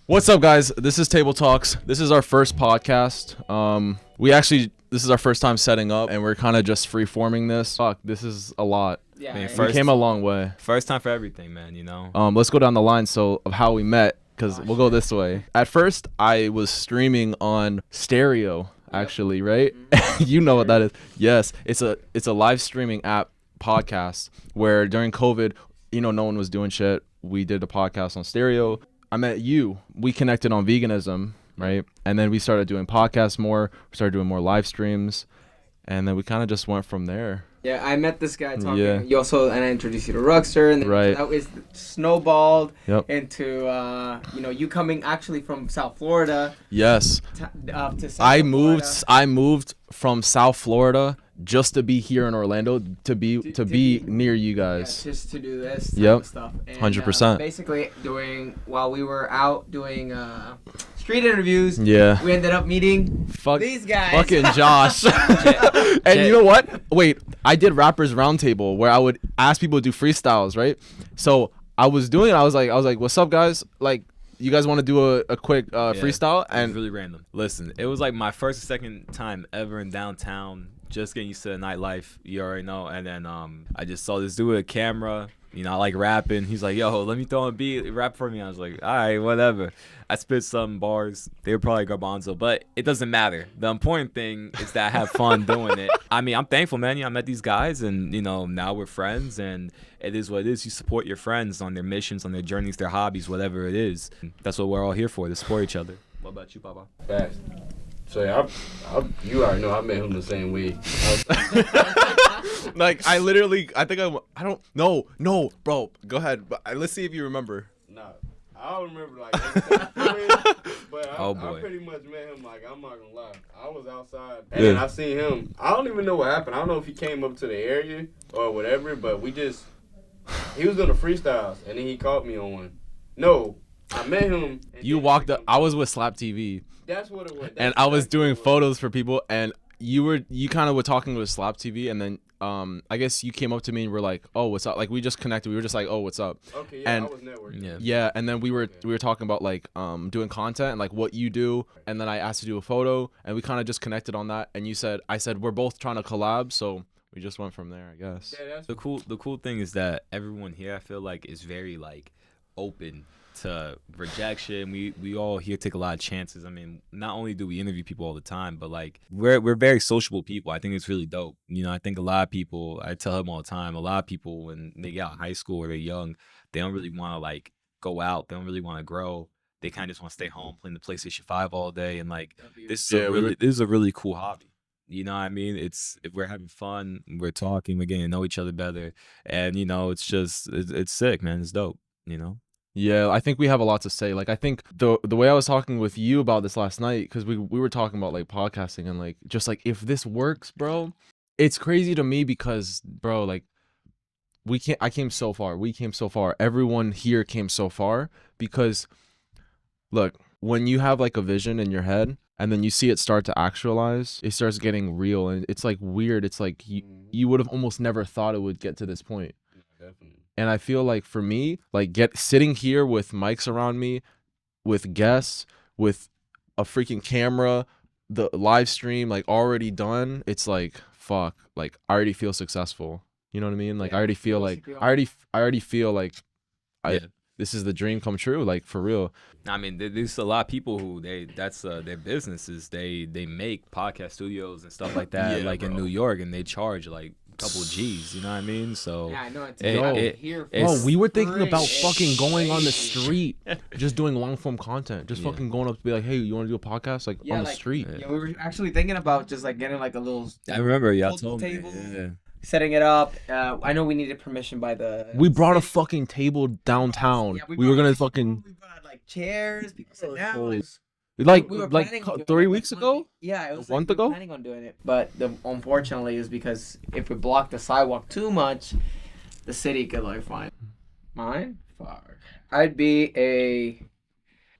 What's up, guys? This is TableTalkz. This is our first podcast. This is our first time setting up, and we're kind of just free-forming this. Fuck, this is a lot. Yeah, I mean, We came a long way. First time for everything, man, you know? Let's go down the line of how we met, because we'll go this way. At first, I was streaming on stereo, actually, right? You know what that is. Yes, it's a live streaming app podcast where during COVID, no one was doing shit. We did a podcast on stereo. I met you. We connected on veganism, right? And then we started doing podcasts more. We started doing more live streams. And then we kind of just went from there. Yeah, I met this guy talking. Yeah. You also, and I introduced you to Ruckster, and then Right. that was snowballed Yep. into you coming actually from South Florida Yes. to Central I Florida. moved from South Florida just to be here in Orlando, to be near you guys. Just to do this type Yep. of stuff. And, 100%. Basically, while we were out doing street interviews, Yeah. we ended up meeting Fuck these guys. fucking Josh. And you know what? Wait, I did Rappers Roundtable where I would ask people to do freestyles, right? So I was doing it. I was like, "What's up, guys? Like, you guys want to do a quick freestyle?" It was And really random. Listen, it was like my first or second time ever in downtown, just getting used to the nightlife, you already know. And then I just saw this dude with a camera. I like rapping. He's like, yo, let me throw a beat, rap for me. I was like, all right, whatever. I spit some bars. They were probably garbanzo, but it doesn't matter. The important thing is that I have fun doing it. I mean, I'm thankful, man. I met these guys, and, now we're friends, and it is what it is. You support your friends on their missions, on their journeys, their hobbies, whatever it is. That's what we're all here for, to support each other. What about you, Papa? Facts. So yeah, you already know I met him the same way. like, I don't know. No, bro, go ahead. But let's see if you remember. Nah, I don't remember like, but Oh, I boy. pretty much met him. Like, I'm not gonna lie, I was outside and then I seen him. I don't even know what happened. I don't know if he came up to the area or whatever, but he was doing the freestyles and then he caught me on one. No, I met him. And You then walked up. I was with Slap TV. That's what it was. And I was doing photos for people, and you kind of were talking with Slap TV, and then I guess you came up to me and were like, "Oh, what's up?" Like, we just connected. We were just like, "Oh, what's up?" Okay, yeah, and I was networking. Yeah. Yeah, and then we were talking about like doing content and like what you do, and then I asked to do a photo, and we kind of just connected on that. And I said we're both trying to collab, so we just went from there, I guess. Yeah, that's The cool thing is that everyone here, I feel like, is very like open to rejection. We all here take a lot of chances. I mean, not only do we interview people all the time, but like we're very sociable people. I think it's really dope. I think a lot of people, I tell them all the time, a lot of people when they get out of high school or they're young, they don't really want to like go out. They don't really want to grow. They kind of just want to stay home playing the PlayStation 5 all day. And like this is a really cool hobby. You know what I mean? If we're having fun, we're talking, we're getting to know each other better, and it's sick, man. It's dope. Yeah, I think we have a lot to say. Like, I think the way I was talking with you about this last night, because we were talking about like podcasting and like just like if this works, bro, it's crazy to me because, bro, like I came so far. We came so far. Everyone here came so far because, look, when you have like a vision in your head and then you see it start to actualize, it starts getting real, and it's like weird. It's like you would have almost never thought it would get to this point. definitely. And I feel like for me, like sitting here with mics around me, with guests, with a freaking camera, the live stream like already done, it's like fuck, like I already feel successful. You know what I mean? Like Yeah, I already feel like basically I already feel like Yeah. this is the dream come true, like for real. I mean, there's a lot of people who that's their businesses. They make podcast studios and stuff like that, Yeah, like in bro. New York, and they charge like a couple of G's. You know what I mean? So Yeah, I know. It's It- Bro, It's we were thinking about free. fucking going on the street, just doing long form content, just Yeah. fucking going up to be like, hey, you want to do a podcast, like Yeah, on the like- street? Yeah. Yeah, we were actually thinking about just like getting like a little I remember y'all Multiple told me. tables. Yeah. setting it up. I know we needed permission by the. We brought a city. fucking table downtown. Yeah, we were brought gonna a table, fucking We brought like chairs. People sit down. Holy- like We were like planning on doing 3 it, like, weeks ago. Yeah, it was A month we were ago? planning on doing it, but unfortunately, is because if we block the sidewalk too much, the city could like find mine. Fuck. I'd be a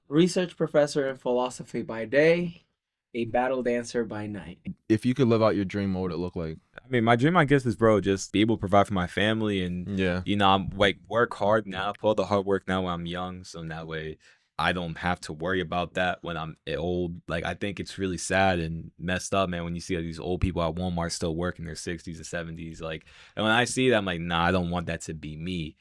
research professor in philosophy by day, a battle dancer by night. If you could live out your dream, what would it look like? I mean, my dream, I guess, is, bro, just be able to provide for my family and, Yeah. I'm like work hard now, put all the hard work now when I'm young. So that way I don't have to worry about that when I'm old. Like, I think it's really sad and messed up, man, when you see these old people at Walmart still working their 60s or 70s. Like, and when I see that, I'm like, nah, I don't want that to be me.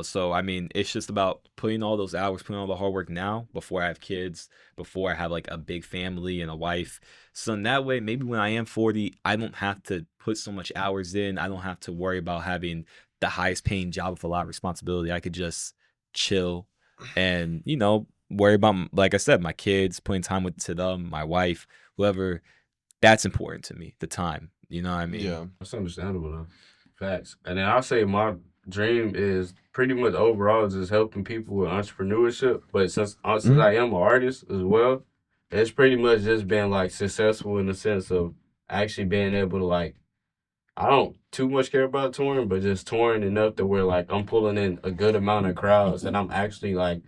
So I mean, it's just about putting all those hours, putting all the hard work now before I have kids, before I have like a big family and a wife. So in that way, maybe when I am 40, I don't have to put so much hours in. I don't have to worry about having the highest paying job with a lot of responsibility. I could just chill and, worry about, like I said, my kids, putting time to them, my wife, whoever. That's important to me, the time. You know what I mean? Yeah. That's understandable though. Facts. And then I'll say my dream is pretty much overall just helping people with entrepreneurship. But since I am an artist as well, it's pretty much just been like successful in the sense of actually being able to like, I don't too much care about touring, but just touring enough to where like I'm pulling in a good amount of crowds and I'm actually like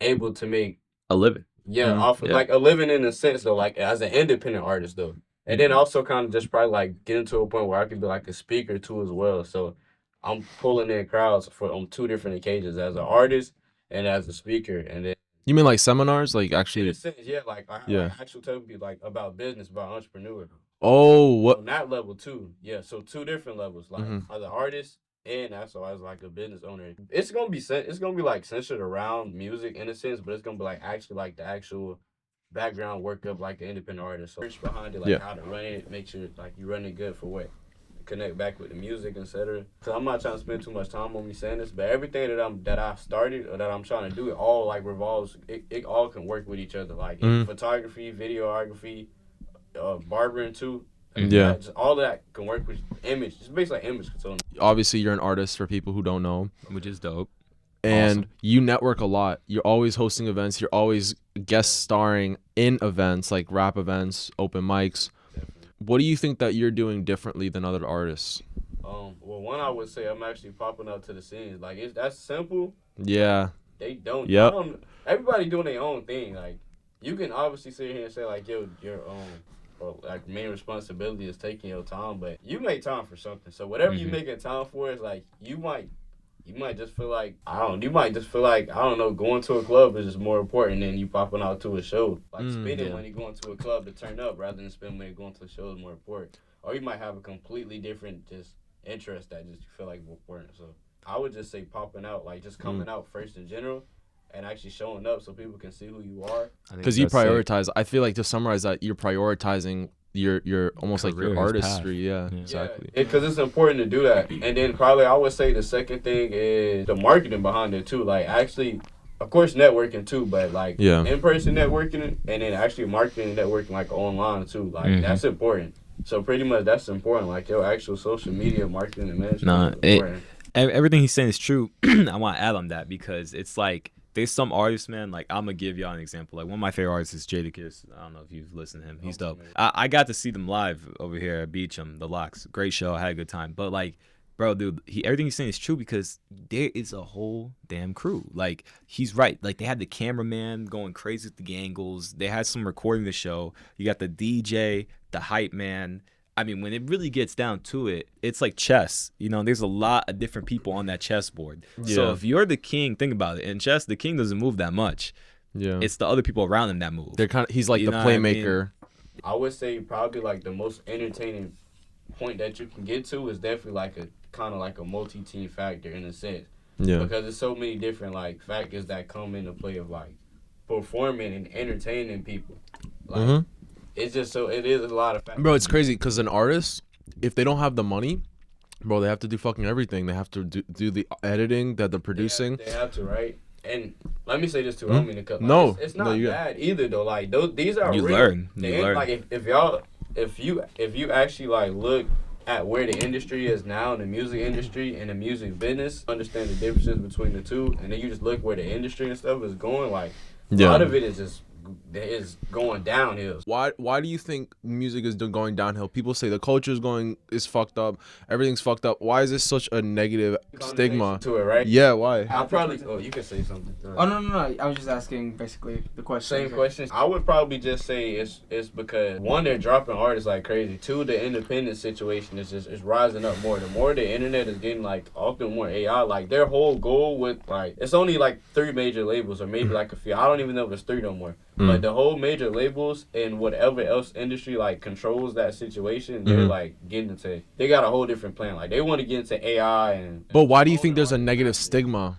able to make A living. off of like a living in a sense though, like as an independent artist though. And then also kind of just probably like getting to a point where I could be like a speaker too as well. So I'm pulling in crowds on two different occasions as an artist and as a speaker. And then You mean like seminars? Like in actually? a sense, yeah, like I Yeah. like actual telling people like about business, about entrepreneur. Oh, what? On that level too. Yeah, so two different levels, like as an artist and also as like a business owner. It's gonna be like centered around music in a sense, but it's gonna be like actually like the actual background work of like the independent artist. So research behind it, like how to run it, make sure like you run it good for what. Connect back with the music, etc. Cause I'm not trying to spend too much time on me saying this, but everything that I started or that I'm trying to do, it all like revolves. It all can work with each other, like photography, videography, barbering too. Yeah. Just all that can work with image. It's basically like image control. Obviously, you're an artist for people who don't know. Which is dope. And Awesome. you network a lot. You're always hosting events. You're always guest starring in events like rap events, open mics. What do you think that you're doing differently than other artists? Well, one I would say I'm actually popping up to the scenes. Like that's simple. Yeah. They don't. Yep. Everybody doing their own thing. Like you can obviously sit here and say like, yo, your like main responsibility is taking your time, but you make time for something. So whatever you making time for is like you might just feel like you might just feel like I don't know, going to a club is just more important than you popping out to a show. Like spending money going to a club to turn up rather than spending money going to a show is more important. Or you might have a completely different just interest that just you feel like more important. So I would just say popping out, like just coming out first in general. And actually showing up so people can see who you are. Because you prioritize. I feel like to summarize that, you're prioritizing your almost like your artistry. Yeah, exactly. Because it's important to do that. And then probably I would say the second thing is the marketing behind it too. Like actually, of course, networking too, but like in-person networking and then actually marketing and networking like online too. Like that's important. So pretty much that's important. Like your actual social media marketing and management is important. Everything he's saying is true. I want to add on that because it's like, there's some artists, man, like I'm going to give y'all an example. Like one of my favorite artists is Jadakiss. I don't know if you've listened to him. He's dope. I got to see them live over here at Beecham, The Locks. Great show. I had a good time. But like, bro, dude, everything he's saying is true because there is a whole damn crew. Like, he's right. Like, they had the cameraman going crazy with the angles. They had some recording the show. You got the DJ, the hype man. I mean, when it really gets down to it, it's like chess. There's a lot of different people on that chessboard. Yeah. So if you're the king, think about it. In chess, the king doesn't move that much. Yeah. It's the other people around him that move. He's like the playmaker. I would say probably like the most entertaining point that you can get to is definitely like a kind of like a multi-team factor in a sense. Yeah. Because there's so many different like factors that come into play of like performing and entertaining people. Like it's just it is a lot of factors. Bro, it's crazy because an artist, if they don't have the money, bro, they have to do fucking everything. They have to do the editing, that the producing. They have to, right? And let me say this too. I don't mean to cut. No, it's not bad either though. Like these are you real. Learn. You learn. Like if you actually like look at where the industry is now in the music industry and the music business, understand the differences between the two, and then you just look where the industry and stuff is going. Like a lot of it is just is going downhill. Why do you think music is going downhill? People say the culture is fucked up, everything's fucked up. Why is this such a negative stigma To it, right? Yeah, why? I'll probably. Oh, you can say something. Oh no! I was just asking basically the question. Same question. I would probably just say it's because one, they're dropping artists like crazy. Two, the independent situation is rising up more. The more the internet is getting like often more AI, like their whole goal with like it's only like 3 major labels or maybe like a few. I don't even know if it's 3 no more. But the whole major labels and whatever else industry like controls that situation, they're like getting into. They got a whole different plan. Like they want to get into AI and. But why do you think there's a negative stigma?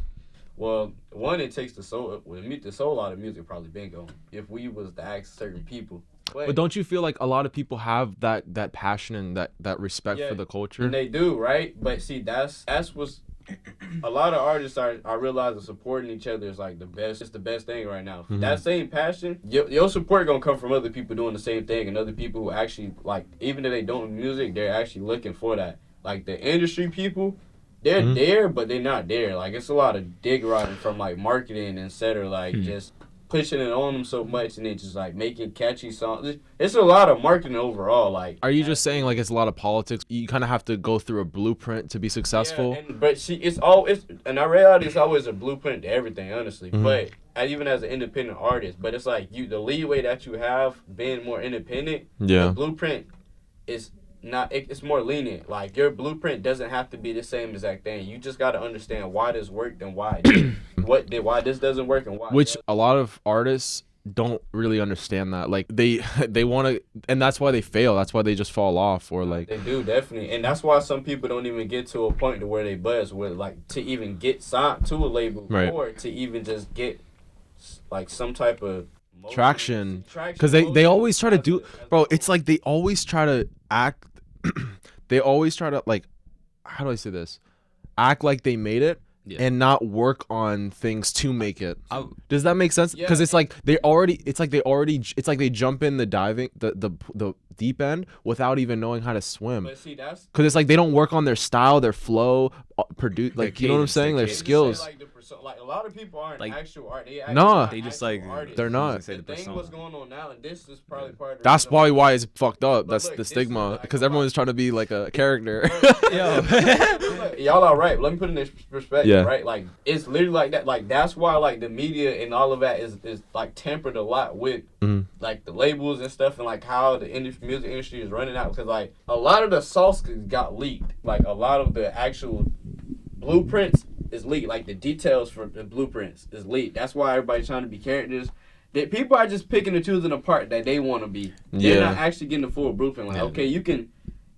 Well, one, it takes the soul. The soul out of music probably been going. If we was to ask certain people. But don't you feel like a lot of people have that passion and that respect for the culture? And they do, right? But see, that's what's a lot of artists I realize are supporting each other is like the best. It's the best thing right now. That same passion, your support gonna come from other people doing the same thing and other people who actually like, even if they don't do music, they're actually looking for that. Like the industry people. They're there, but they're not there. Like, it's a lot of dig riding from, like, marketing, etc. Like, just pushing it on them so much and then just, like, making catchy songs. It's a lot of marketing overall. Like, are you just saying, like, it's a lot of politics? You kind of have to go through a blueprint to be successful? Yeah, but see, and I realize it's always a blueprint to everything, honestly. But even as an independent artist, but it's like the leeway that you have being more independent, the blueprint is not, it's more lenient. Like your blueprint doesn't have to be the same exact thing. You just got to understand why this worked and why it didn't. why this doesn't work and why. Which a lot of artists don't really understand that. Like they want to, and that's why they fail. That's why they just fall off or like. They do, definitely, and that's why some people don't even get to a point to where they buzz with like to even get signed to a label or to even just get like some type of traction. Because they always try to do, bro. It's like they always try to act. They always try to like, how do I say this? Act like they made it. And not work on things to make it. Does that make sense? Because it's like they jump in the deep end without even knowing how to swim. But see, that's because it's like they don't work on their style, their flow, produce, like you know what I'm saying, their skills. Like a lot of people aren't like actual art. They just like artists. They're not. The thing what's going on now, and this is probably part of. That's probably why it's fucked up. That's the stigma because everyone's trying to be like a character. Y'all are right. Let me put it in this perspective, right? Like it's literally like that. Like that's why like the media and all of that is like tempered a lot with like the labels and stuff and like how the music industry is running out because like a lot of the sauce got leaked. Like a lot of the actual blueprints is leaked. Like the details for the blueprints is leaked. That's why everybody's trying to be characters. That people are just picking and choosing the part that they want to be. They're not actually getting the full blueprint. Like okay, you can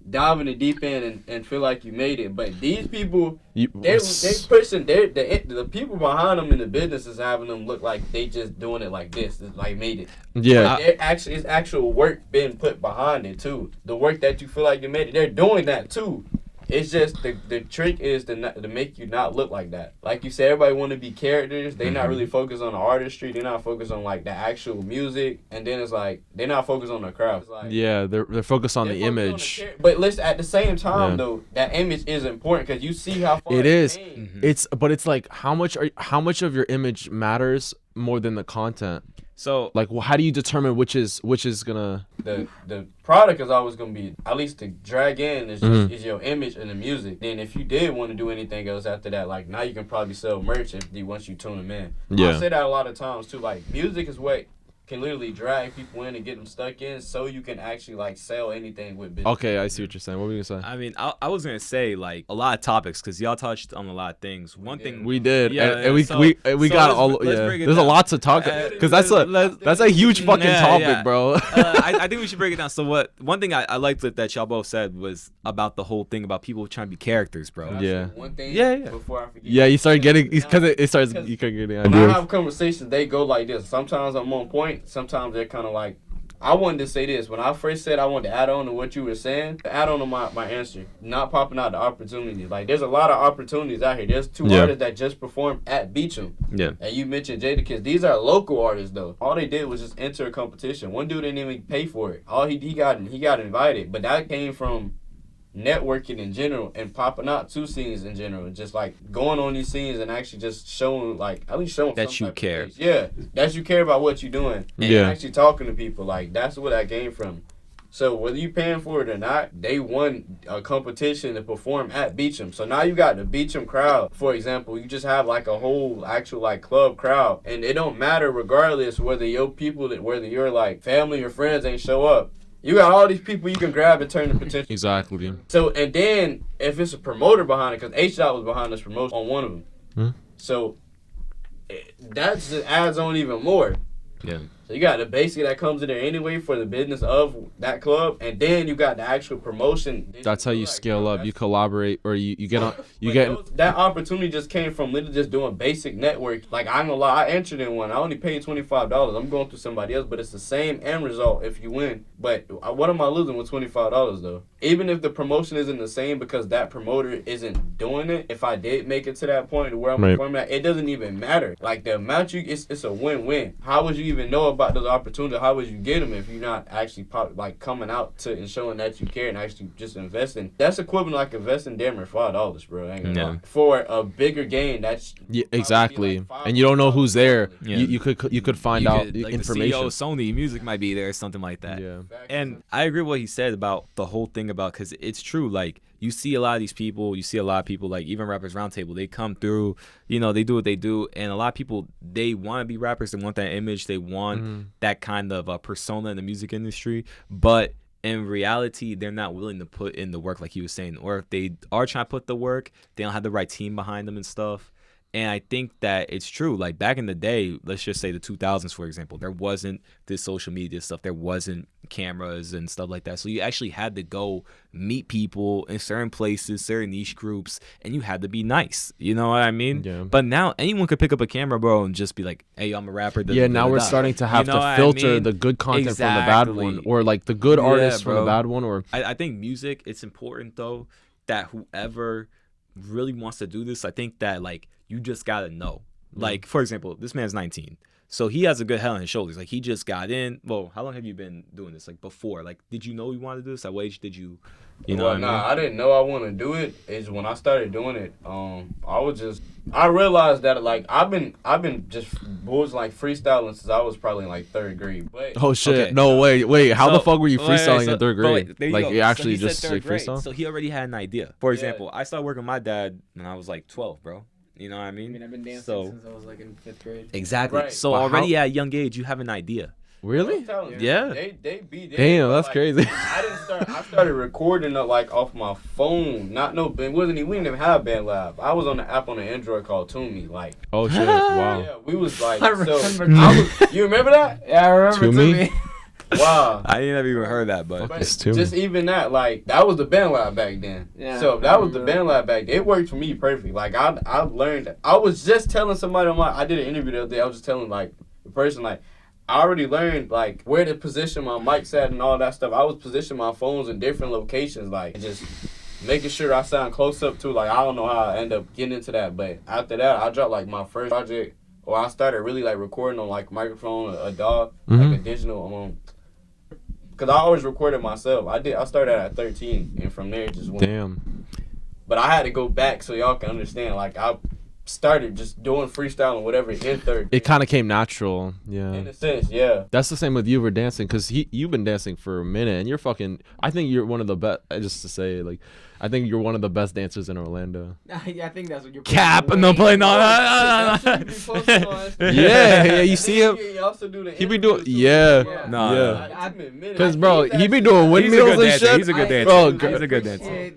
dive in the deep end and feel like you made it, but these people they pushing the people behind them in the business is having them look like they just doing it like this. It's like made it. It's actual work being put behind it too. The work that you feel like you made it, they're doing that too. It's just the trick is to make you not look like that. Like you said, everybody want to be characters. They not really focused on the artistry. They're not focused on like the actual music. And then it's like they're not focused on the craft. Like, they're focused on the image. But listen, at the same time though, that image is important because you see how far it is. Came. It's like how much of your image matters more than the content. So like, well, how do you determine which is gonna the product is always gonna be at least to drag in is your image and the music. Then if you did want to do anything else after that, like now you can probably sell merch once you tune them in. I say that a lot of times too. Like music is what can literally drag people in and get them stuck in, so you can actually like sell anything with business. Okay, I see what you're saying. What were you gonna say? I mean, I was gonna say like a lot of topics because y'all touched on a lot of things. One thing we did, and we so got all. There's a lot to talk because that's a huge fucking topic, bro. I think we should break it down. So one thing I liked that y'all both said was about the whole thing about people trying to be characters, bro. One thing. Before I forget. Yeah, you start getting because it starts. You can get when I have conversations, they go like this. Sometimes I'm on point. Sometimes they're kind of like, I wanted to say this. When I first said I wanted to add on to what you were saying, add on to my answer. Not popping out the opportunities. Like, there's a lot of opportunities out here. There's 2 artists that just performed at Beecham. Yeah. And you mentioned Jadakiss. These are local artists, though. All they did was just enter a competition. One dude didn't even pay for it. All he got invited. But that came from networking in general and popping out to scenes in general, just like going on these scenes and actually just showing, like, at least showing That some you type of care. face. Yeah, that you care about what you're doing. And Yeah. actually talking to people, like, that's where that came from. So whether you paying for it or not, they won a competition to perform at Beecham. So now you got the Beecham crowd, for example. You just have like a whole actual like club crowd, and it don't matter regardless whether your people, whether your like family or friends ain't show up. You got all these people you can grab and turn the potential. Exactly. So and then if it's a promoter behind it, because H-Dot was behind this promotion on one of them. So that just adds on even more. Yeah. So you got the basic that comes in there anyway for the business of that club, and then you got the actual promotion. That's how you scale up. You collaborate, or you get on. You But get. that opportunity just came from literally just doing basic network. Like, I ain't gonna lie, I entered in one. I only paid $25. I'm going through somebody else, but it's the same end result if you win. But what am I losing with $25 though? Even if the promotion isn't the same because that promoter isn't doing it, if I did make it to that point where I'm performing at, it doesn't even matter. Like, the amount it's a win-win. How would you even know about those opportunities? How would you get them if you're not actually coming out to and showing that you care and actually just investing? That's equivalent like investing damn near $5, bro. I ain't gonna lie. For a bigger gain, that's exactly. Like and you don't know who's there. Yeah. You could find out like information. The CEO of Sony Music might be there or something like that. Yeah. And I agree with what he said about the whole thing about, because it's true. Like, you see a lot of these people, like even Rappers Roundtable, they come through, they do what they do. And a lot of people, they want to be rappers. They want that image. They want that kind of persona in the music industry. But in reality, they're not willing to put in the work, like he was saying. Or if they are trying to put the work, they don't have the right team behind them and stuff. And I think that it's true. Like, back in the day, let's just say the 2000s, for example, there wasn't this social media stuff. There wasn't cameras and stuff like that. So you actually had to go meet people in certain places, certain niche groups, and you had to be nice. You know what I mean? Yeah. But now anyone could pick up a camera, bro, and just be like, hey, I'm a rapper. Yeah, now we're starting to have to filter the good content from the bad one, or like the good artists from the bad one. Or I think music, it's important, though, that whoever really wants to do this, I think that, like, you just gotta know. Like, for example, this man's 19. So he has a good head on his shoulders. Like, he just got in. Well, how long have you been doing this? Like, before? Like, did you know you wanted to do this? At what age did you know what I mean? I didn't know I want to do it. Is when I started doing it, I realized that, like, I've been just like freestyling since I was probably in like 3rd grade. But oh shit, okay. no wait, how the fuck were you freestyling in 3rd grade? Like, you actually so just like freestyle? So he already had an idea. For example, I started working with my dad when I was like 12, bro. You know what I mean? I've been dancing since I was like in 5th grade. Exactly. Right. So already at a young age, you have an idea. Really? Yeah. They be there. Damn, that's like, crazy. I started recording it like off my phone. We didn't even have BandLab. I was on the app on the Android called TuneMe. Like, oh shit, wow. yeah, we was like, I remember. you remember that? Yeah, I remember TuneMe? Wow. I ain't never even heard that, but It's too just even that, like, that was the BandLab back then. Yeah, so that was the BandLab back then. It worked for me perfect. Like, I learned. I was just telling somebody I did an interview the other day. I was just telling like the person, like, I already learned like where to position my mics at and all that stuff. I was positioning my phones in different locations, like just making sure I sound close up to. Like, I don't know how I end up getting into that, but after that, I dropped like my first project, or I started really like recording on like microphone, a DAW, like a digital. Cause I always recorded myself. I started at 13, and from there it just went. Damn. But I had to go back so y'all can understand. Like, I started just doing freestyle and whatever in 3rd. It kind of came natural. Yeah. In a sense, yeah. That's the same with you for dancing, because you've been dancing for a minute, and you're fucking. I think you're one of the best. Just to say, like, I think you're one of the best dancers in Orlando. Yeah, I think that's what you're. Cap. No play. No. Yeah. You see him. He be doing. Yeah. No. Because bro, he be doing windmills and shit. He's a good dancer. Bro, He's a good dancer.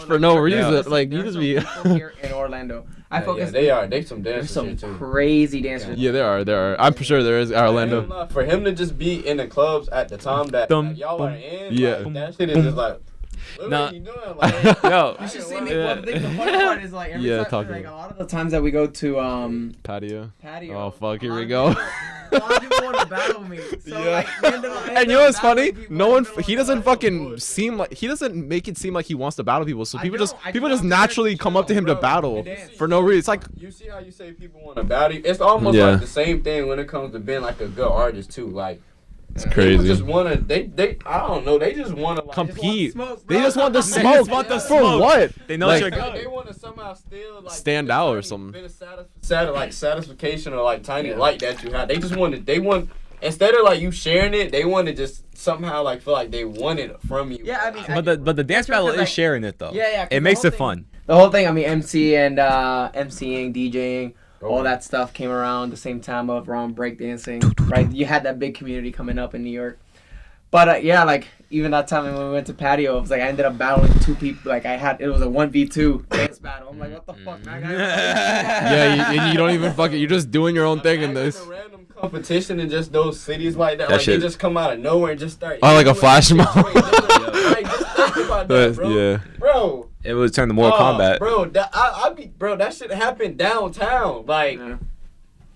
For no reason. Like, you just be. Here in Orlando. I focus. Yeah, they some There's dancers some here too. crazy dancers. Yeah, there are. I'm for sure there is Orlando. For him to just be in the clubs at the time that like, y'all are in, Yeah. like, that shit is just like. Nah. What are you doing? Like, Yo. You should see me. Well, the funny part is like every Yeah, time, like a lot of the times that we go to Patio. patio. Oh fuck, here a we lot go. of people- A lot of people want to battle me. So, Yeah. like, we end up And you know what's funny? battling people No in one. the middle He of doesn't the fucking night. seem like. He doesn't make it seem like he wants to battle people. So I people don't. just I people come just up to him naturally come up to him to bro, battle and dance. for no reason. It's like. You see how you say people want to battle you? It's almost Yeah. like the same thing when it comes to being like a good artist too. Like, It's People crazy. just wanna they I don't know. They just wanna like Compete. They just want the They smoke. just want the For smoke. what? They know Like- you're They good. want to somehow still like Stand the out or tiny something. bit of like satisfaction or like tiny light that you have. They just want instead of like you sharing it, they want to just somehow like feel like they want it from you. Yeah, I mean, But the dance That's battle because, is like- sharing it though. Yeah, yeah, 'cause It the makes whole it thing- fun. the whole thing. I mean, MC and MCing, DJing, all Okay. that stuff came around the same time of around breakdancing. Right, you had that big community coming up in New York. But yeah, like even that time when we went to patio, it was like I ended up battling 2 people. Like it was a 1v2 dance battle. I'm like, what the fuck, man? Yeah, and you don't even fucking. You're just doing your own thing in Imagine this. a random competition in just those cities like that. That Like shit- they just come out of nowhere and just start. Oh, like a flash mob. Like just think about that, bro. Yeah. Bro. It was turned to Mortal Kombat. Bro, that shit happened downtown. Like. Yeah.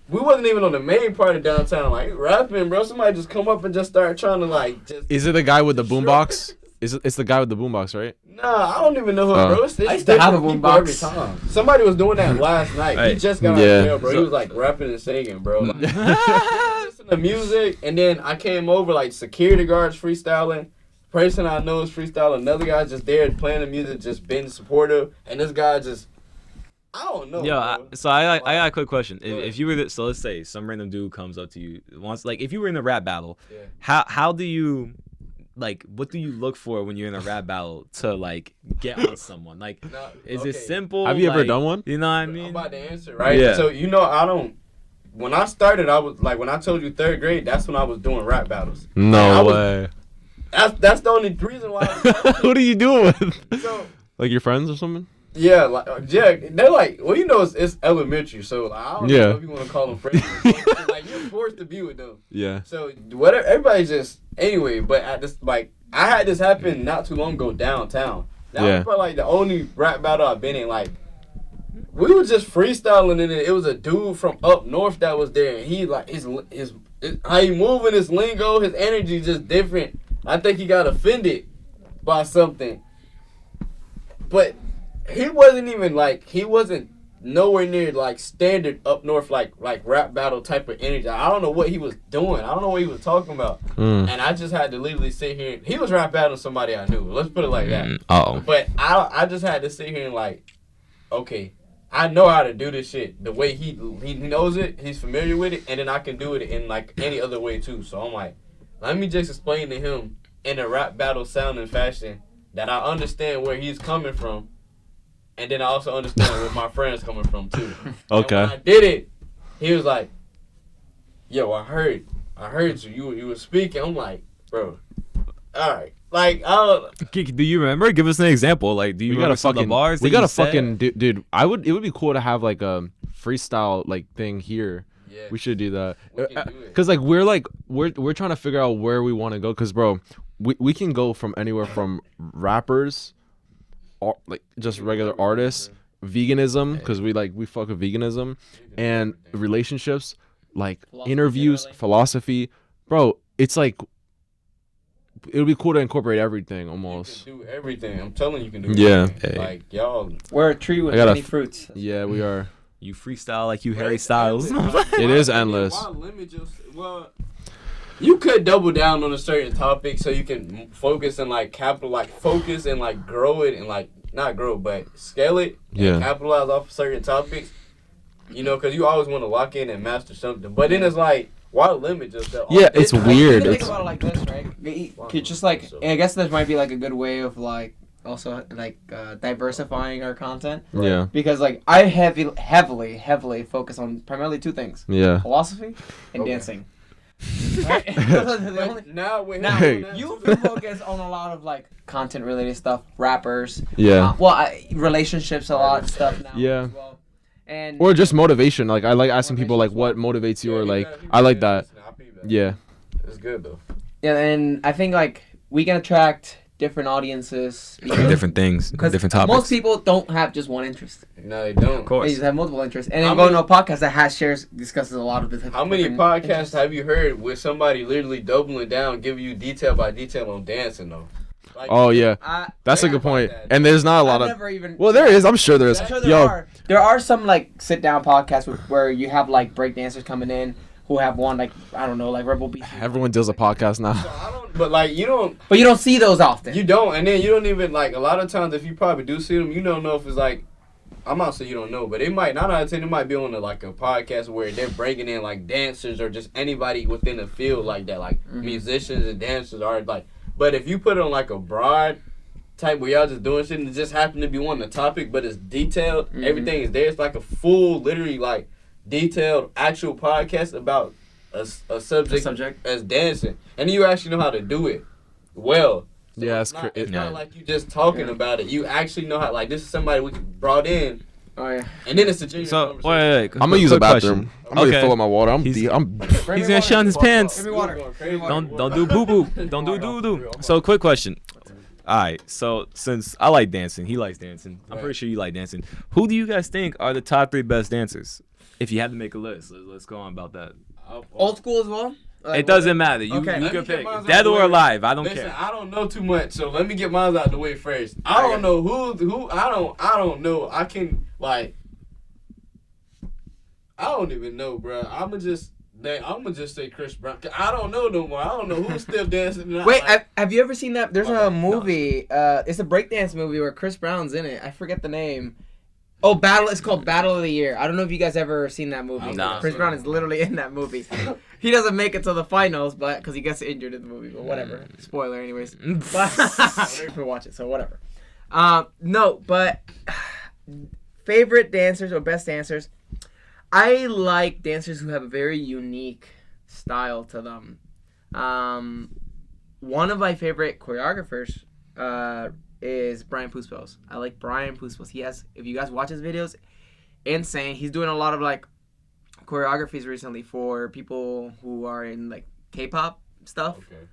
We wasn't even on the main part of downtown, like rapping, bro. Somebody just come up and just start trying to like just. Is it the guy with the boombox? It's the guy with the boombox, right? Nah, I don't even know who, Oh. bro. It's I used to have a different people every boombox. time. Somebody was doing that last night. Hey. He just got out Yeah. of jail, bro. He was like rapping and singing, bro. Like, listen to music, and then I came over like security guards freestyling. Person I know is freestyling. Another guy just there playing the music, just being supportive, and this guy just. I don't know. Yo, bro. I got a quick question. Go ahead. If you were so let's say some random dude comes up to you once, like if you were in a rap battle, Yeah. how do you like what do you look for when you're in a rap battle to like get on someone? Like Nah, is okay. it simple? Have you ever Like, done one? You know what I I'm mean? about to answer, right? Yeah. So I don't. When I started, I was like, when I told you 3rd grade, that's when I was doing rap battles. I No was- way. That's the only reason why. I was What are you doing with? so Like your friends or something? yeah, like they're like, well, you know, it's elementary, so like, I don't Yeah. know if you want to call them friends. Like you're forced to be with them. Yeah. So whatever, everybody's just anyway. But at this, like, I had this happen not too long ago downtown. That Yeah. was probably like the only rap battle I've been in. Like, we were just freestyling in it. It was a dude from up north that was there, and he like his how he moving, his lingo, his energy just different. I think he got offended by something, but he wasn't nowhere near like standard up north like rap battle type of energy. I don't know what he was doing. I don't know what he was talking about. Mm. And I just had to literally sit here. He was rap battling somebody I knew. Let's put it like that. Oh. But I just had to sit here and like, okay, I know how to do this shit the way he knows it. He's familiar with it, and then I can do it in like any other way too. So I'm like, let me just explain to him in a rap battle sounding fashion that I understand where he's coming from. And then I also understand where my friend's coming from too. Okay. And when I did it, he was like, "Yo, I heard you. You were speaking." I'm like, "Bro, all right." Like, Do you remember? Give us an example. Like, do you We remember gotta some of the fucking. bars? We that you gotta said? fucking dude. It would be cool to have like a freestyle like thing here. yeah, We should do that. We can do it. Cause like we're trying to figure out where we want to go. Cause bro, we can go from anywhere from rappers, or like just regular artists, veganism. Cause we fuck with veganism, and relationships, like Philosophy interviews, generally. philosophy. Bro, it's like it would be cool to incorporate everything You almost. can do everything. I'm telling you, you can do Yeah. everything. Hey. Like, y'all. We're a tree with I gotta many f- fruits. Yeah, we are. You freestyle like you Harry Styles. It is endless. Why limit well, you could double down on a certain topic so you can focus and like focus and like grow it and like not grow but scale it and Yeah. capitalize off of certain topics. You know, because you always want to lock in and master something. But then it's like, why limit yourself? Yeah, it's Like, weird. You can think It's about it like this, right? You just like, and I guess that might be like a good way of like also like diversifying our content yeah, because like I heavily focus on primarily 2 things: yeah. philosophy and Okay. dancing. Right? Those are the But only- now with Now Hey. you can focus on a lot of like content related stuff, rappers. Yeah. Relationships, a lot of stuff now. Yeah. As well. And Or just motivation. Like I like asking people like what motivates you, or like I like that. Yeah, It's good though. yeah, and I think like we can attract different audiences Different things, because different topics. most people don't have just one interest. No, they don't. Of course. They just have multiple interests. And How then going to many- a podcast that has discusses a lot of the How many different podcasts interests. have you heard with somebody literally doubling down, giving you detail by detail on dancing though? Like, Oh yeah, I, that's a Yeah, good point. that. And there's not a lot I've of. never even. Well, there is. I'm sure there is. I'm sure there Yo, are. There are some like sit down podcasts where you have like breakdancers coming in, who have won like I don't know like Rebel Beast. Everyone does a podcast now. So I don't, but like you don't. But you don't see those often. You don't, and then you don't even like a lot of times if you probably do see them, you don't know if it's like. I'm not saying you don't know, but it might 9 out of 10. It might be on like a podcast where they're bringing in like dancers or just anybody within the field like that, like musicians and dancers are like. But if you put it on like a broad type where y'all just doing shit and it just happen to be one of the topic, but it's detailed, everything is there. It's like a full, literally like detailed actual podcast about a subject as dancing, and you actually know how to do it well. So Yeah, it's not like you just talking about it. You actually know how. Like this is somebody we brought in. Oh yeah. And then it's a genuine So conversation. wait. I'm gonna use a quick bathroom. question. I'm gonna Okay. fill up my water. I'm He's he's gonna shit on his pants. Give me water. Don't do boo boo. Don't do doo doo. So quick question. All right. So since I like dancing, he likes dancing. I'm pretty sure you like dancing. Who do you guys think are the top 3 best dancers? If you had to make a list, let's go on about that. Old school as well. Like, It doesn't matter. You Okay. you Let can me get pick mine out dead the or way. alive. I don't Listen, care. I don't know too much, so let me get mine out the way first. I don't know who. I don't know. I can like. I don't even know, bro. I'ma just say Chris Brown. I don't know no more. I don't know who's still dancing. Wait, like, have you ever seen that? There's Okay, a movie. It's a breakdance movie where Chris Brown's in it. I forget the name. Oh, Battle. It's called Battle of the Year. I don't know if you guys ever seen that movie. Nah. Chris Brown is literally in that movie. He doesn't make it to the finals, but because he gets injured in the movie. But whatever. Spoiler, anyways. But we watch it, so whatever. No, but favorite dancers or best dancers. I like dancers who have a very unique style to them. One of my favorite choreographers is Brian Puspos. I like Brian Puspos. He has, if you guys watch his videos, insane. He's doing a lot of like choreographies recently for people who are in like K-pop stuff. Okay.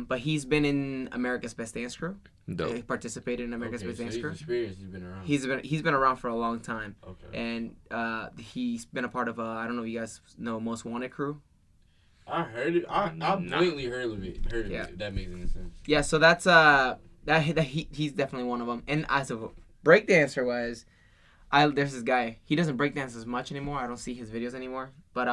But he's been in America's Best Dance Crew. Dope. He participated in America's Best Dance Crew. Experienced. He's been around. He's been around for a long time. Okay. And he's been a part of I don't know if you guys know Most Wanted crew. I heard it. I blatantly heard of it. Yeah. If that makes any sense. Yeah, so that's he's definitely one of them. And as a breakdancer was, there's this guy. He doesn't breakdance as much anymore. I don't see his videos anymore. But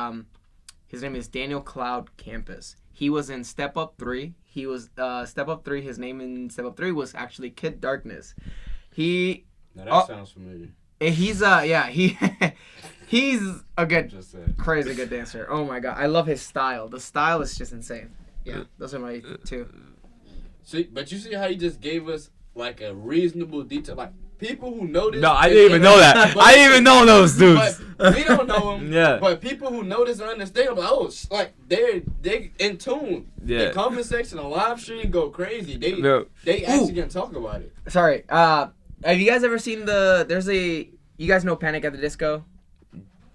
his name is Daniel Cloud Campus. He was in Step Up 3. He was Step Up 3. His name in Step Up 3 was actually Kid Darkness. Now that sounds familiar. He's he's a good, Just said. crazy good dancer. Oh my god, I love his style. The style is just insane. Yeah, those are my 2. See, but you see how he just gave us like a reasonable detail, like people who know this. No, I didn't even know that. I didn't even know those dudes. But we don't know them. Yeah. But people who know this and understand, like, oh, like they in tune. Yeah. The comment section on live stream go crazy. They No. they actually gonna talk about it. Sorry. Have you guys ever seen you guys know Panic at the Disco?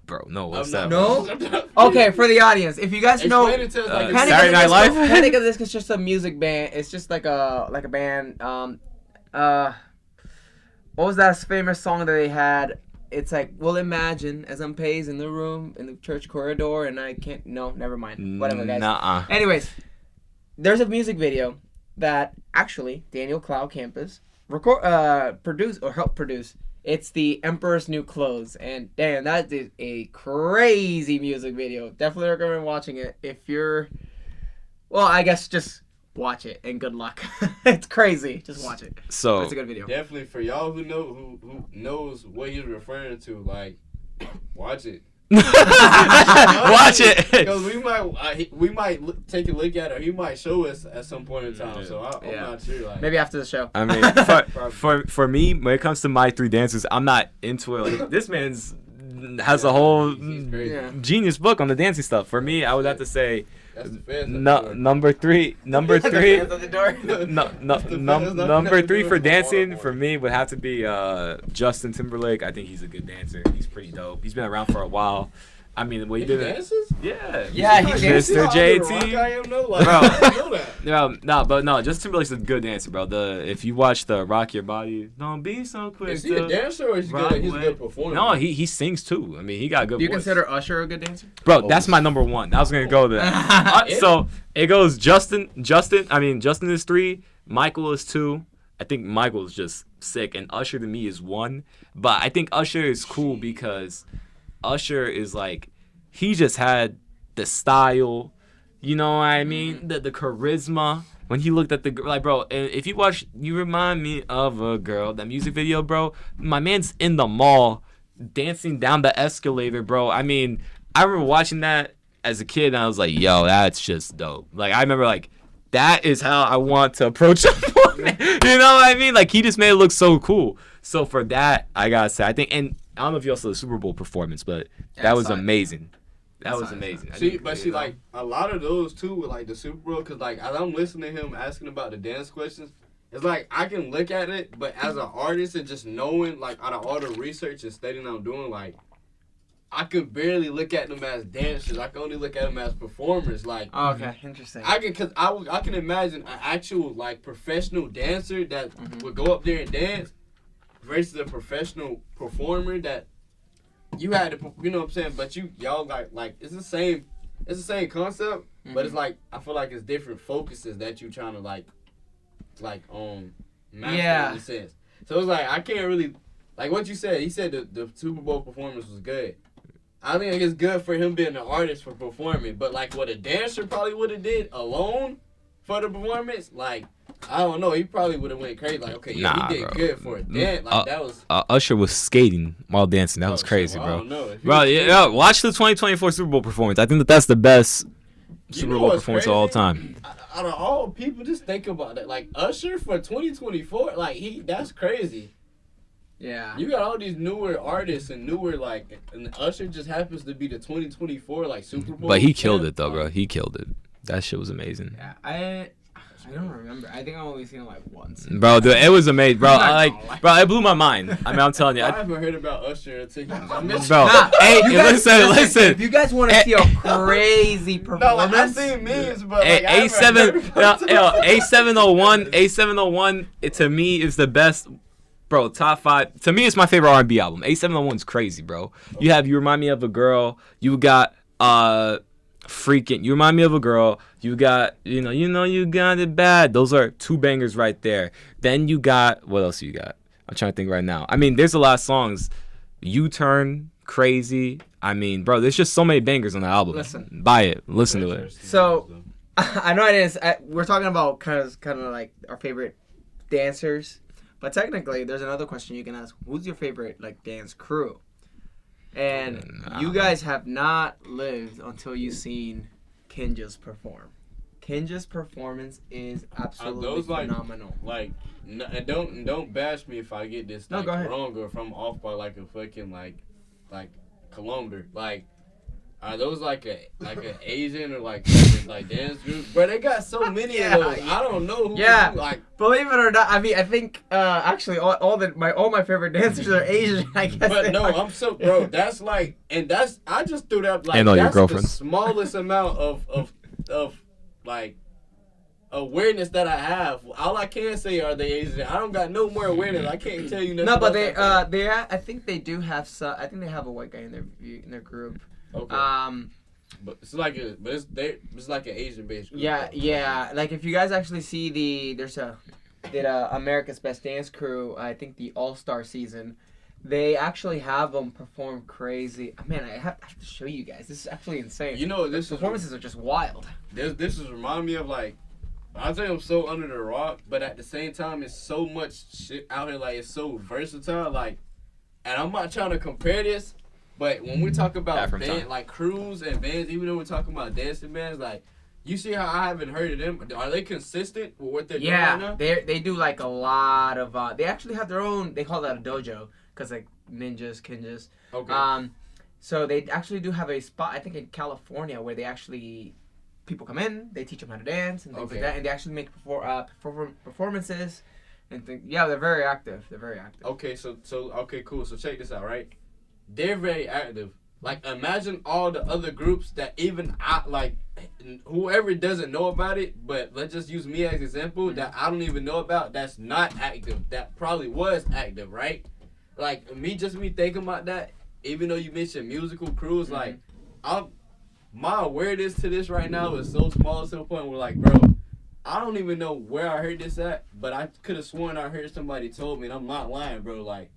Bro, no, what's I'm that? not- No? Okay, for the audience, if you guys know Explain it to us like Panic Saturday at the Night Disco, Live? Panic at the Disco is just a music band. It's just like a band. What was that famous song that they had? It's like, well, imagine as I'm pacing in the room in the church corridor, and I can't. No, never mind. Whatever, guys. Nuh-uh. Anyways, there's a music video that actually Daniel Cloud Campus produced or helped produce. It's the Emperor's New Clothes, and damn, that is a crazy music video. Definitely recommend watching it if you're. Well, I guess just watch it and good luck. It's crazy. Just watch it. So It's a good video. Definitely for y'all who knows what he's referring to, like watch it. watch it. Because we might take a look at it, or he might show us at some point in time. Yeah. So I'm Yeah. not sure. Like, Maybe after the show. I mean, for me, when it comes to my 3 dancers, I'm not into it. Like, this man's has a whole he's crazy. Yeah. genius book on the dancing stuff. For me, I would have to say That's the fans. number 3. Number 3. Hands on the door. Number 3 for dancing for me would have to be Justin Timberlake. I think he's a good dancer. He's pretty dope. He's been around for a while. I mean, what he He did. dances? Yeah. Yeah, he dances. Mr. JT. I am no, like, Bro. I know that. No, Justin Timberlake's a good dancer, bro. If you watch the Rock Your Body, don't be so quick. Is he a dancer or is he good? He's a good performer. No, he sings too. I mean, he got a good Do you voice. consider Usher a good dancer? Bro, that's my number 1. I was gonna go there. So it goes Justin. I mean, Justin is 3. Michael is 2. I think Michael is just sick, and Usher to me is 1. But I think Usher is cool because Usher is like, he just had the style, you know what I mean? The charisma. When he looked at the like, bro, if you watch, you remind me of a girl. That music video, bro. My man's in the mall, dancing down the escalator, bro. I mean, I remember watching that as a kid, and I was like, yo, that's just dope. Like, I remember like, that is how I want to approach a woman. You know what I mean? Like, he just made it look so cool. So for that, I gotta say, I think, and I don't know if you saw the Super Bowl performance, but that was amazing. That was amazing. See, like, a lot of those, too, with, like, the Super Bowl, because, like, as I'm listening to him asking about the dance questions, it's like, I can look at it, but as an artist and just knowing, like, out of all the research and studying I'm doing, like, I could barely look at them as dancers. I can only look at them as performers. Like, okay, interesting. I can imagine an actual, like, professional dancer that would go up there and dance versus a professional performer that you had to, you know what I'm saying? But y'all like it's the same concept, but it's like I feel like it's different focuses that you trying to like master in a sense. So it's like I can't really like what you said. He said the Super Bowl performance was good. I think it's good for him being an artist for performing, but like what a dancer probably would have did alone for the performance, like I don't know, he probably would have went crazy. Like okay, he did good for a dance. Like that was Usher was skating while dancing. That was crazy, well, bro. I don't know. Bro, yeah, watch the 2024 Super Bowl performance. I think that's the best Super Bowl performance of all time. Out of all people, just think about that. Like Usher for 2024, like that's crazy. Yeah. You got all these newer artists and newer and Usher just happens to be the 2024 like Super Bowl. But he killed it though, bro. He killed it. That shit was amazing. Yeah, I don't remember. I think I only seen it like once. Bro, dude, it was amazing, bro. Bro, it blew my mind. I mean, I'm telling you. I haven't heard about Usher until you Bro, hey, listen. If you guys want to see a crazy performance, I seen memes, but A701, it to me is the best. Bro, top 5. To me, it's my favorite R&B album. A701 is crazy, bro. You Remind Me of a Girl. You got You Remind Me of a Girl. You got You Got It Bad. Those are 2 bangers right there. Then you got, what else you got? I'm trying to think right now. I mean, there's a lot of songs. U-Turn, Crazy. I mean, bro, there's just so many bangers on the album. Listen. Buy it. Listen to it. So, I know it is. We're talking about kind of like our favorite dancers. But technically, there's another question you can ask. Who's your favorite like dance crew? And you guys have not lived until you've seen Kinja's perform. Kinja's performance is absolutely phenomenal. And don't bash me if I get this go ahead. wrong or if I'm off by like a fucking like kilometer. Like, are those like an Asian or like dance group? But they got so many of those. I don't know who. Yeah. Like, believe it or not, I mean, I think actually all my favorite dancers are Asian. I guess. But no, I'm so bro. That's like, and that's I just threw that like and all your that's girlfriends. the smallest amount of like awareness that I have. All I can say are they Asian. I don't got no more awareness. I can't tell you nothing. No, but I think they do have some. I think they have a white guy in their group. Okay. But it's like it's like an Asian based group. Yeah. Like if you guys actually see there's America's Best Dance Crew. I think the All-Star season. They actually have them perform crazy. Man, I have to show you guys. This is actually insane. You know, this performances are just wild. This is remind me of like. I think I'm so under the rock, but at the same time, it's so much shit out here. Like it's so versatile. Like, and I'm not trying to compare this. But when we talk about like crews and bands, even though we're talking about dancing bands, like you see how I haven't heard of them. Are they consistent with what they're doing right now? They do like a lot of. They actually have their own. They call that a dojo because like ninjas, kinjas. Okay. So they actually do have a spot. I think in California where they actually people come in, they teach them how to dance and things like that, and they actually make performances. And they're very active. Okay, so okay, cool. So check this out, right? They're very active. Like, imagine all the other groups that even whoever doesn't know about it, but let's just use me as an example, that I don't even know about, that's not active, that probably was active, right? Like, me thinking about that, even though you mentioned musical crews, like, my awareness to this right now is so small to the point where, like, bro, I don't even know where I heard this at, but I could have sworn I heard somebody told me, and I'm not lying, bro, like,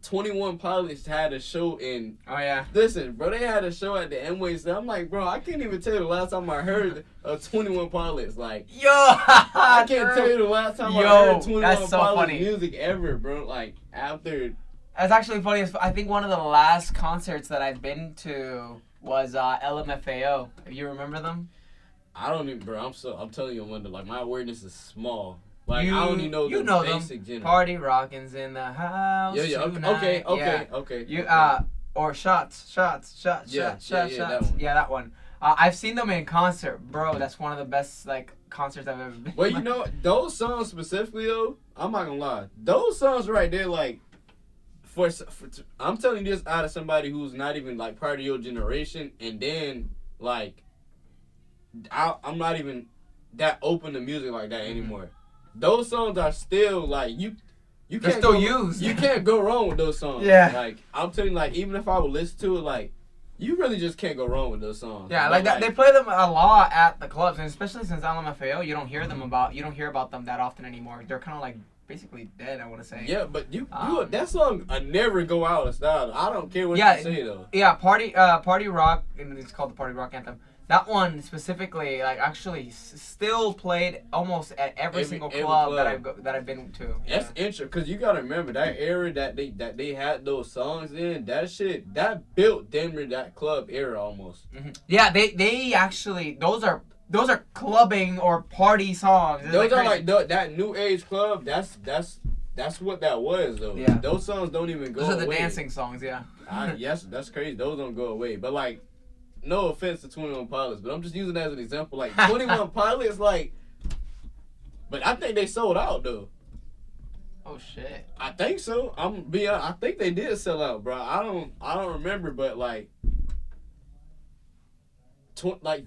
21 Pilots had a show in. Oh yeah. Listen, bro, they had a show at the Amway. So I'm like, bro, I can't even tell you the last time I heard of 21 Pilots. Like, Yo, I can't tell you the last time I heard 21 that's so Pilots funny. music ever, bro. Like, after. That's actually funny. I think one of the last concerts that I've been to was LMFAO. You remember them? I don't even, bro. I'm telling you, Wonder. Like, my awareness is small. Like, You- I only know you the know basic them. general. Party Rockins in the house. Yeah, yeah. tonight. Okay. You okay. or shots. Yeah, Shots. yeah, that one. Yeah, that one. I've seen them in concert, bro. That's one of the best like concerts I've ever been. Well, you know, those songs specifically though, I'm not gonna lie. Those songs right there, like, I'm telling you this out of somebody who's not even like part of your generation, and then like, I'm not even that open to music like that anymore. Those songs are still like you They're can't still go, used. You can't go wrong with those songs. Yeah. Like, I'm telling you, like, even if I would listen to it, like, you really just can't go wrong with those songs. Yeah, But, like that. They play them a lot at the clubs, and especially since LMFAO, you don't hear about them that often anymore. They're kind of like basically dead, I want to say. Yeah, but you Um, that song I never go out of style. I don't care what Yeah, you say though. Yeah, Party Rock, and it's called the Party Rock Anthem. That one specifically, like, actually still played almost at every single every club, club. that I've been to. That's interesting because you gotta remember that era that they had those songs in. That shit that built Denver, that club era almost. Yeah, they actually those are clubbing or party songs. It's Those are crazy. like that new age club. That's what that was though. Yeah. Those songs don't even go Those are the away. dancing songs, yeah. Yes, that's crazy. Those don't go away. But like, no offense to 21 Pilots, but I'm just using that as an example. Like 21 Pilots, like, but I think they sold out though. Oh shit. I think so. I think they did sell out, bro. I don't remember, but like,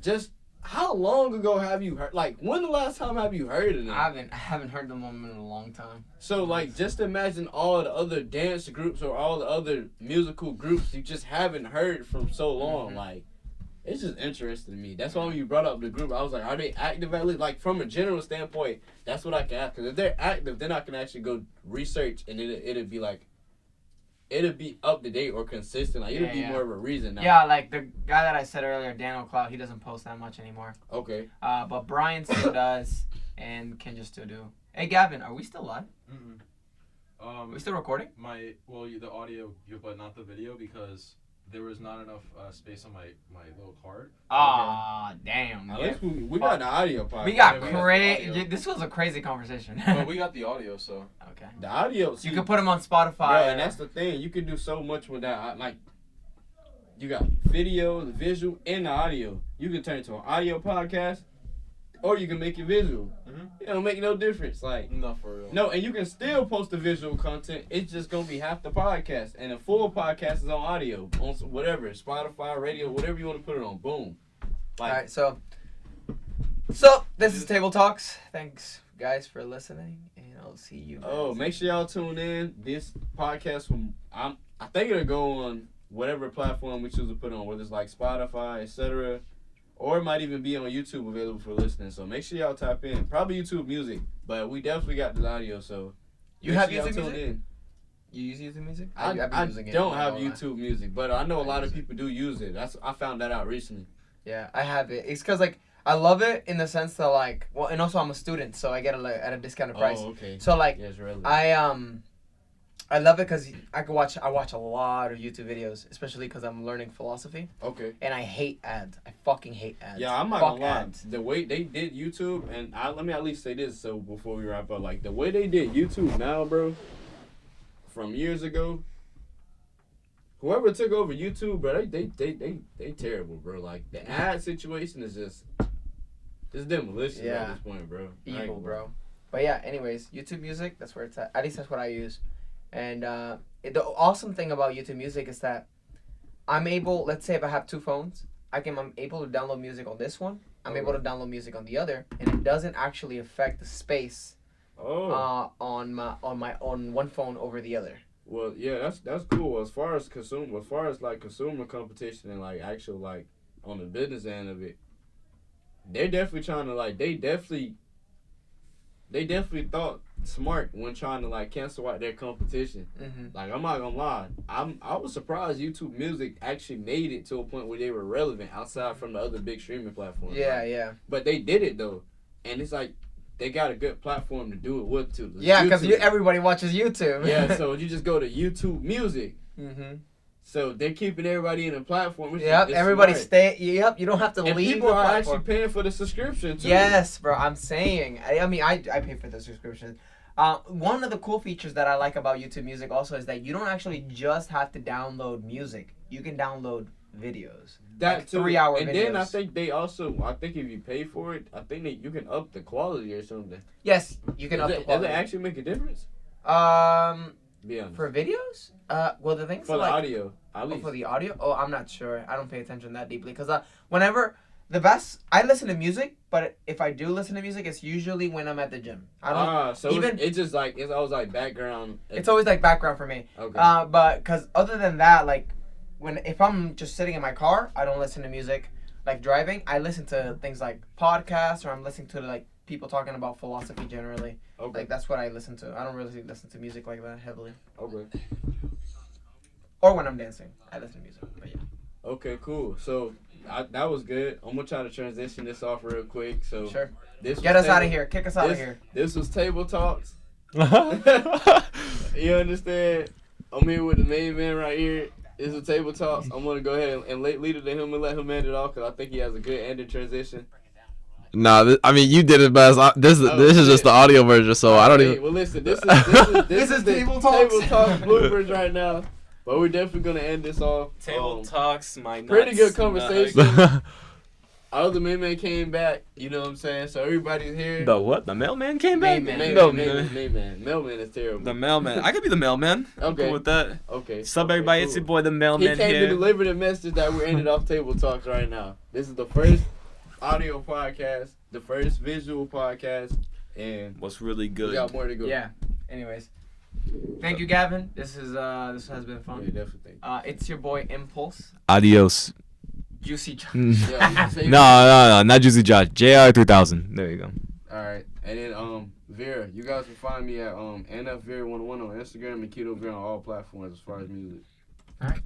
just how long ago have you heard? Like, when the last time have you heard of them? I haven't heard them in a long time. So like, just imagine all the other dance groups or all the other musical groups you just haven't heard from so long. Mm-hmm. Like, it's just interesting to me. That's why when you brought up the group, I was like, are they active at least? Like, from a general standpoint, that's what I can ask. Because if they're active, then I can actually go research, and it'll be like, it'll be up to date or consistent. Like, it'll be more of a reason now. Yeah, like the guy that I said earlier, Dan O'Cloud, he doesn't post that much anymore. Okay. But Brian still does, and Ken just still do. Hey Gavin, are we still live? Are we still recording? The audio, but not the video because there was not enough space on my little card. Ah, damn. At Yeah. least we got the audio part. We got we got the crazy. audio. This was a crazy conversation. But we got the audio, so. Okay. The audio. You can put them on Spotify. Bro, and that's the thing. You can do so much with that. Like, you got video, the visual, and the audio. You can turn it to an audio podcast, or you can make it visual. Mhm. It don't make no difference. Like, No, for real. no, and you can still post the visual content. It's just gonna be half the podcast, and the full podcast is on audio, on whatever, Spotify, radio, whatever you want to put it on. Boom. Like, All right, so this is Table Talks. Thanks, guys, for listening, and I'll see you. Guys. make sure y'all tune in. This podcast I think it'll go on whatever platform we choose to put on, whether it's like Spotify, etc. Or it might even be on YouTube available for listening. So make sure y'all tap in. Probably YouTube Music, but we definitely got the audio. So You make have sure y'all YouTube tune Music? in. You use YouTube Music? I I've been using it. don't I'm have not gonna lie. YouTube Music, but I know a lot use of it. people do use it. I found that out recently. Yeah, I have it. It's because like I love it in the sense that like and also I'm a student, so I get it like, at a discounted price. Oh, okay. So like Yes, really. I love it because I watch a lot of YouTube videos, especially because I'm learning philosophy, Okay. and I hate ads. I fucking hate ads. Yeah, I'm not Fuck gonna lie. ads. The way they did YouTube, and let me at least say this so before we wrap up, like the way they did YouTube now, bro, from years ago. Whoever took over YouTube, bro, they terrible, bro. Like the ad situation is just demolition at Yeah. this point, bro. Evil, bro. But yeah, anyways, YouTube Music, that's where it's at. At least that's what I use. And the awesome thing about YouTube Music is that I'm able, let's say if I have two phones, I'm able to download music on this one. I'm able to download music on the other, and it doesn't actually affect the space on one phone over the other. Well, yeah, that's cool. As far as like consumer competition and like actual like on the business end of it, they're definitely trying to like they definitely thought smart when trying to like cancel out their competition. Like I'm not gonna lie, I was surprised YouTube Music actually made it to a point where they were relevant outside from the other big streaming platforms. Yeah, like, yeah. But they did it though, and it's like they got a good platform to do it with too. Yeah, because YouTube. everybody watches YouTube. Yeah, so you just go to YouTube Music. Mm-hmm. So they're keeping everybody in the platform. Which Yep, is everybody smart. stay. Yep, you don't have to And leave people the are platform. actually paying for the subscription too. Yes, bro. I'm saying. I mean, I pay for the subscription. One of the cool features that I like about YouTube Music also is that you don't actually just have to download music. You can download videos. That like too. 3-hour and videos. then I think they also, if you pay for it, I think that you can up the quality or something. Yes, you can up the Does quality. it actually make a difference? Be honest. For videos? Well, the things For the like, audio, at least. for the audio? Oh, I'm not sure. I don't pay attention that deeply because whenever I listen to music, but if I do listen to music, it's usually when I'm at the gym. I don't so even. it's just like it's always like background. It's always like background for me. Okay. But because other than that, like if I'm just sitting in my car, I don't listen to music. Like driving, I listen to things like podcasts, or I'm listening to like people talking about philosophy generally. Okay. Like that's what I listen to. I don't really listen to music like that heavily. Okay. Or when I'm dancing, I listen to music. But yeah. Okay, cool. So that was good. I'm gonna try to transition this off real quick. So Sure. this Get us out of here. Kick us out of here. This was TableTalkz. You understand? I'm here with the main man right here. This is TableTalkz. I'm gonna go ahead and lead it to him and let him end it off because I think he has a good ending transition. Nah, I mean you did it best. This is just the audio version, so I don't even. Well, listen, this is the TableTalkz. TableTalkz bloopers right now. But we're definitely gonna end this off. TableTalkz, my nuts. Pretty good conversation. Our other main man came back. You know what I'm saying? So everybody's here. The what? The mailman came back? Mailman. Mailman is terrible. The mailman. I could be the mailman. I'm Okay. cool with that. Okay. Sup, okay, everybody? cool. It's your boy, the He mailman came to here. deliver the message that we're ended off TableTalkz right now. This is the first audio podcast, the first visual podcast, and What's really we good? got more to go. Yeah. Anyways, thank you, Gavin. This has been Yeah, fun. definitely. It's your boy Impulse, Adios. Juicy John. Yeah, you can say No, not Juicy Josh. JR3000. There you go. All right, and then Vera, you guys can find me at NFVera101 on Instagram and Keedo Viraa on all platforms as far as music. All right.